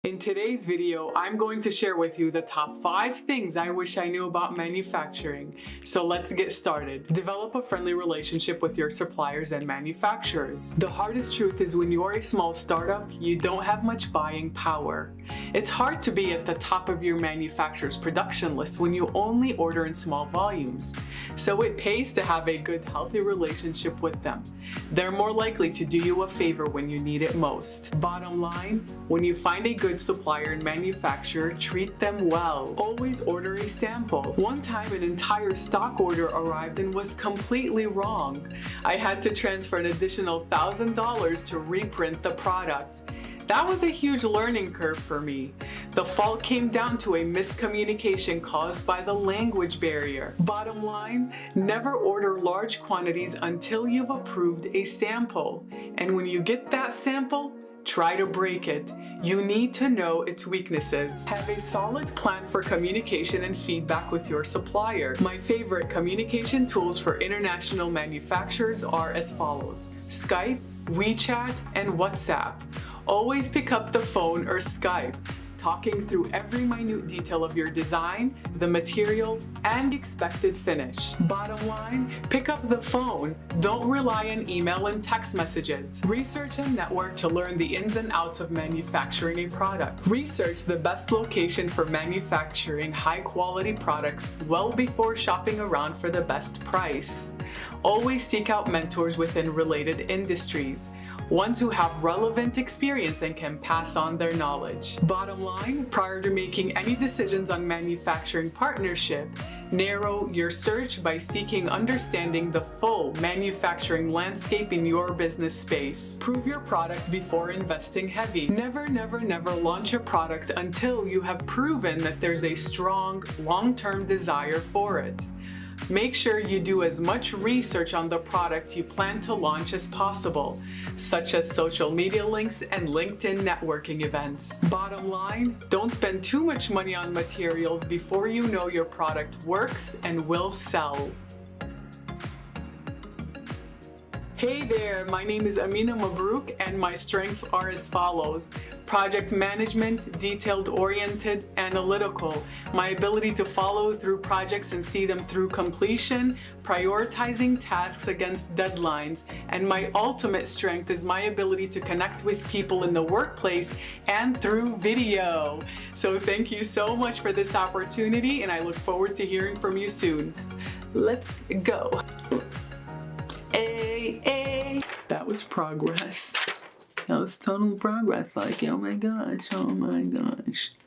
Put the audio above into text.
In today's video, I'm going to share with you the top 5 things I wish I knew about manufacturing. So let's get started. Develop a friendly relationship with your suppliers and manufacturers. The hardest truth is when you're a small startup, you don't have much buying power. It's hard to be at the top of your manufacturer's production list when you only order in small volumes. So it pays to have a good, healthy relationship with them. They're more likely to do you a favor when you need it most. Bottom line, when you find a good supplier and manufacturer, treat them well. Always order a sample. One time an entire stock order arrived and was completely wrong. I had to transfer an additional $1,000 to reprint the product. That was a huge learning curve for me. The fault came down to a miscommunication caused by the language barrier. Bottom line, never order large quantities until you've approved a sample. And when you get that sample, try to break it. You need to know its weaknesses. Have a solid plan for communication and feedback with your supplier. My favorite communication tools for international manufacturers are as follows: Skype, WeChat, and WhatsApp. Always pick up the phone or Skype, talking through every minute detail of your design, the material, and expected finish. Bottom line, pick up the phone. Don't rely on email and text messages. Research and network to learn the ins and outs of manufacturing a product. Research the best location for manufacturing high-quality products well before shopping around for the best price. Always seek out mentors within related industries, ones who have relevant experience and can pass on their knowledge. Bottom line, prior to making any decisions on manufacturing partnership, narrow your search by seeking understanding the full manufacturing landscape in your business space. Prove your product before investing heavy. Never launch a product until you have proven that there's a strong, long-term desire for it. Make sure you do as much research on the product you plan to launch as possible, such as social media links and LinkedIn networking events. Bottom line, don't spend too much money on materials before you know your product works and will sell. Hey there, my name is Amina Mabrouk and my strengths are as follows: project management, detailed-oriented, analytical, my ability to follow through projects and see them through completion, prioritizing tasks against deadlines, and my ultimate strength is my ability to connect with people in the workplace and through video. So thank you so much for this opportunity and I look forward to hearing from you soon. Let's go. That was progress. That was total progress. Like, oh my gosh, oh my gosh.